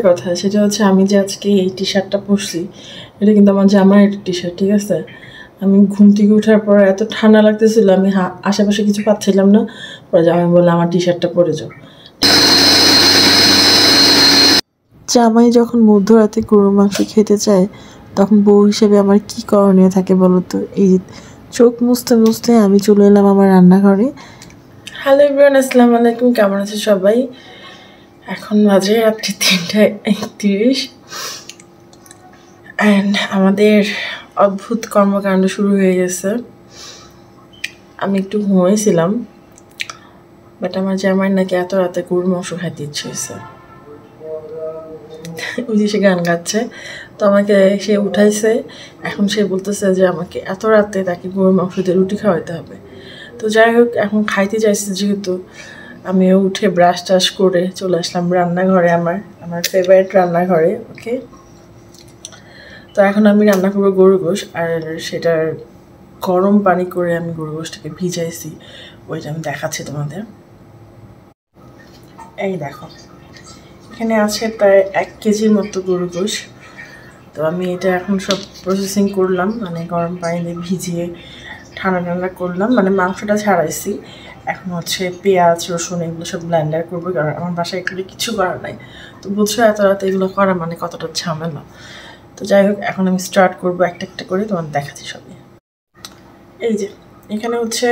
কথা সেটা হচ্ছে আমি যে আজকে এই টি শার্টটা পরছি এটা কিন্তু আমার জামার টি শার্ট, ঠিক আছে? আমি ঘুম থেকে ওঠার পর এত ঠান্ডা লাগতেছিল, আমি আশেপাশে কিছু পাচ্ছিলাম না। পরে জামাই বললাম আমার টি শার্টটা পরে যাও। জামাই যখন মধ্যরাতে গরুর মাংস খেতে চায় তখন বউ হিসেবে আমার কি করণীয় থাকে বলো তো? এই চোখ মুছতে মুছতে আমি চলে এলাম আমার রান্নাঘরে। হ্যালো এভরিওয়ান, আসসালামু আলাইকুম। কেমন আছে সবাই? এখন বাজে রাত্রি 3:31 অ্যান্ড আমাদের অদ্ভুত কর্মকাণ্ড শুরু হয়ে গেছে। আমি একটু ঘুমিয়েছিলাম, বাট আমার জামাই নাকি এত রাতে গরুর মাংস খাইতে ইচ্ছে হয়েছে। ওই যে সে গান গাচ্ছে, তো আমাকে সে উঠাইছে। এখন সে বলতেছে যে আমাকে এত রাতে তাকে গরুর মাংস দিয়ে রুটি খাওয়াইতে হবে। তো যাই হোক, এখন খাইতে চাইছে যেহেতু, আমিও উঠে ব্রাশ টাশ করে চলে আসলাম রান্নাঘরে, আমার ফেভারিট রান্নাঘরে। ওকে, তো এখন আমি রান্না করবো গরুর গোশ, আর সেটার গরম পানি করে আমি গরুর গোশটাকে ভিজাইছি, ওইটা আমি দেখাচ্ছি তোমাদের। এই দেখো, এখানে আছে প্রায় 1 কেজির মতো গরুর গোশ। তো আমি এটা এখন সব প্রসেসিং করলাম, মানে গরম পানি দিয়ে ভিজিয়ে ঠান্ডা করলাম, মানে মাংসটা ছাড়াইছি। এখন হচ্ছে পেঁয়াজ রসুন এগুলো সব ব্লেন্ডার করবো, কারণ আমার বাসায় এগুলো কিছু করার নাই। তো বুঝছো এত রাতে এগুলো করা মানে কতটা ঝামেলা। তো যাই হোক, এখন আমি স্টার্ট করবো একটা একটা করে, তোমার দেখাচ্ছি সবই। এই যে এখানে হচ্ছে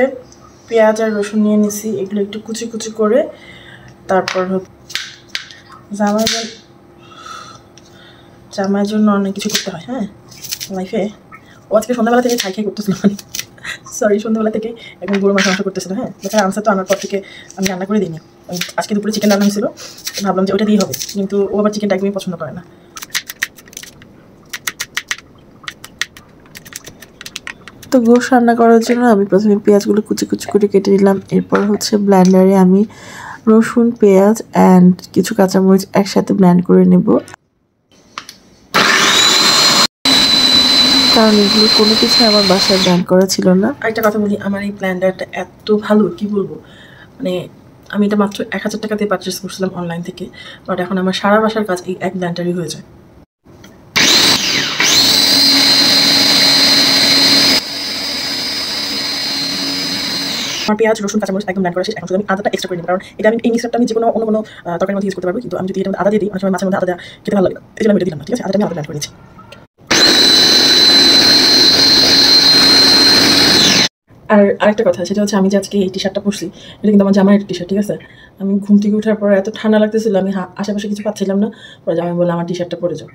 পেঁয়াজ আর রসুন নিয়ে নিছি, এগুলো একটু কুচি কুচি করে। তারপর জামাইয়ের জন্য অনেক কিছু করতে হয়, হ্যাঁ লাইফে। ও আজকে সন্ধ্যাবেলা থেকে খাই করতেছিল, সরি সন্ধ্যাবেলা থেকে এখন গরু মাংস করতেছিল। হ্যাঁ, দেখার আনসার তো আনার পর থেকে আমি রান্না করে দিইনি। আজকে দুপুরে চিকেন রান্না হয়েছিল, ভাবলাম যে ওটা দিয়ে হবে, কিন্তু ও আবার চিকেনটা একদমই পছন্দ করে না। তো গোশ রান্না করার জন্য আমি প্রথমে পেঁয়াজগুলো কুচি কুচি করে কেটে নিলাম। এরপর হচ্ছে ব্লেন্ডারে আমি রসুন পেঁয়াজ অ্যান্ড কিছু কাঁচামরিচ একসাথে ব্লেন্ড করে নেব, কারণ এগুলো কোনো কিছু আমার বাসায় ব্লেন্ড করা ছিল না। আরেকটা কথা বলি, আমার এই ব্লেন্ডারটা এত ভালো, কি বলবো, মানে আমি এটা মাত্র 1000 টাকা দিয়ে পারচেস করছিলাম অনলাইন থেকে, বাট এখন আমার সারা বাসার কাজ এই এক ব্লেন্ডারই হয়ে যায়। আমার পেঁয়াজ রসুন কাঁচামরিচ একদম ব্লেন্ড করা শেষ। এখন শুধু আমি আদাটা এক্সট্রা করে নিই, কারণ এটা আমি এই মিক্সারটা আমি যে কোনো অন্য কোনো তরকারির মধ্যে ইউজ করতে পারবো, কিন্তু আমি যদি এটা আদা দিয়ে দিই, অনেক সময় মাছের মধ্যে আদা দেওয়া খেতে ভালো লাগে, এই জন্য আমি এটা দিলাম না। ঠিক আছে, আদাটা আমি আলাদা ব্লেন্ড করে নিচ্ছি। আর আরেকটা কথা সেটা হচ্ছে আমি যে আজকে এই টি শার্টটা পরছি এটা কিন্তু আমার জামার টি শার্ট, ঠিক আছে? আমি ঘুম থেকে ওঠার পর এত ঠান্ডা লাগতেছিল, আমি আশেপাশে কিছু পাচ্ছিলাম না। পরে জামাই বললাম আমার টি শার্টটা পরে যাও।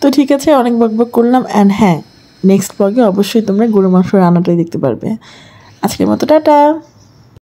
তো ঠিক আছে, অনেক বকবক করলাম। অ্যান্ড হ্যাঁ, নেক্সট ব্লগে অবশ্যই তোমরা গরু মাংস রান্নাটাই দেখতে পারবে। আজকের মতো টাটা।